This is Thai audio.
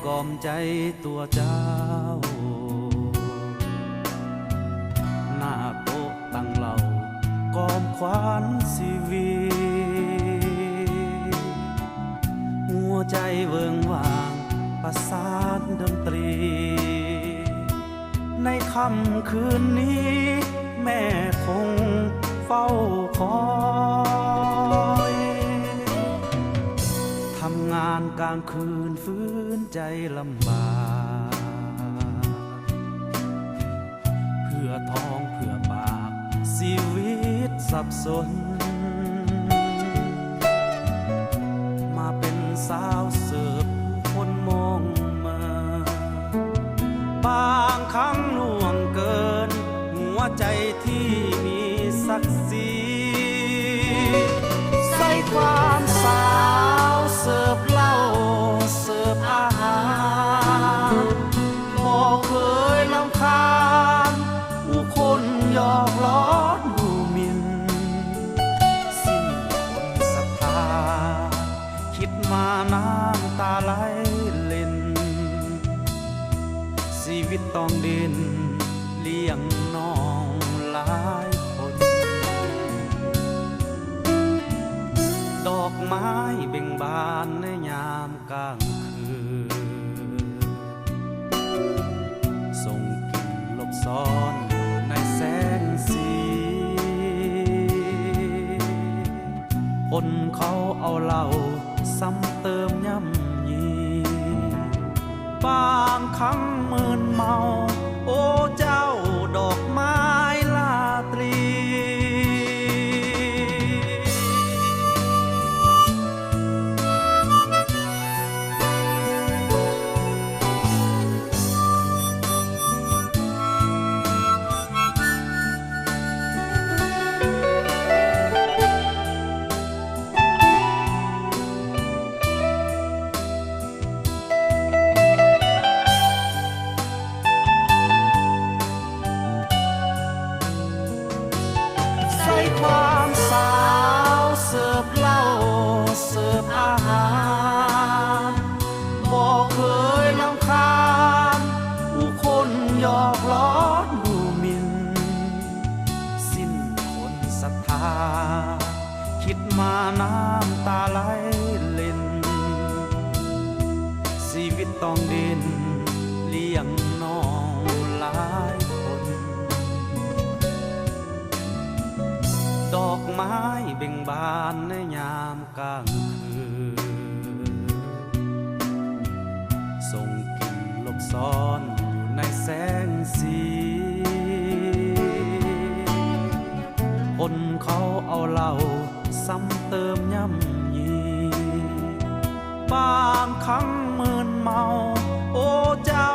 กล่อมใจตัวเจ้าหน้าโต๊ะตั้งเหล่ากอมขวานชีวิตหัวใจเวิงว่างประสานดนตรีในค่ำคืนนี้แม่คงเฝ้าคอยทำงานกลางคืนฟื้นใจลำบากเพื่อทองเพื่อปากชีวิตสับสนมาเป็นสาวเสิร์ฟคนมองมาบางครั้งล่วงเกินหัวใจที่มีศักดิ์ศรีใส่ความสาวเสิร์ฟเหล้าเสิร์ฟอาหารบ่เคยรำคาญผู้คนหยอกล้อดูหมิ่นสิ้นคนศรัทธาคิดมาน้ำตาไหลเล่นชีวิตต้องดินเลี้ยงน้องหลายคนดอกไม้เบ่งบานในยามกลางคืนส่งกลิ่นหลบซ่อนในแสงสีคนเขาเอาเหล้าซ้ำเติมย่ำยีบางครั้งมึนเมาโอ้เจ้าดอกไม้ลาตรีความสาวเสิร์ฟเหล้าเสิร์ฟอาหารบ่เคยรำคาญผู้คนหยอกล้อดูหมิ่นสิ้นคนศรัทธาคิดมาน้ำตาไหลเล่นชีวิตต้องดินเลี้ยงน้องหลายคนดอกไม้เบ่งบานในยามกลางคืนส่งกลิ่นหลบซ่อนอยู่ในแสงสีคนเขาเอาเหล้าซ้ำเติมย่ำยีบางครั้งมึนเมาโอ้เจ้า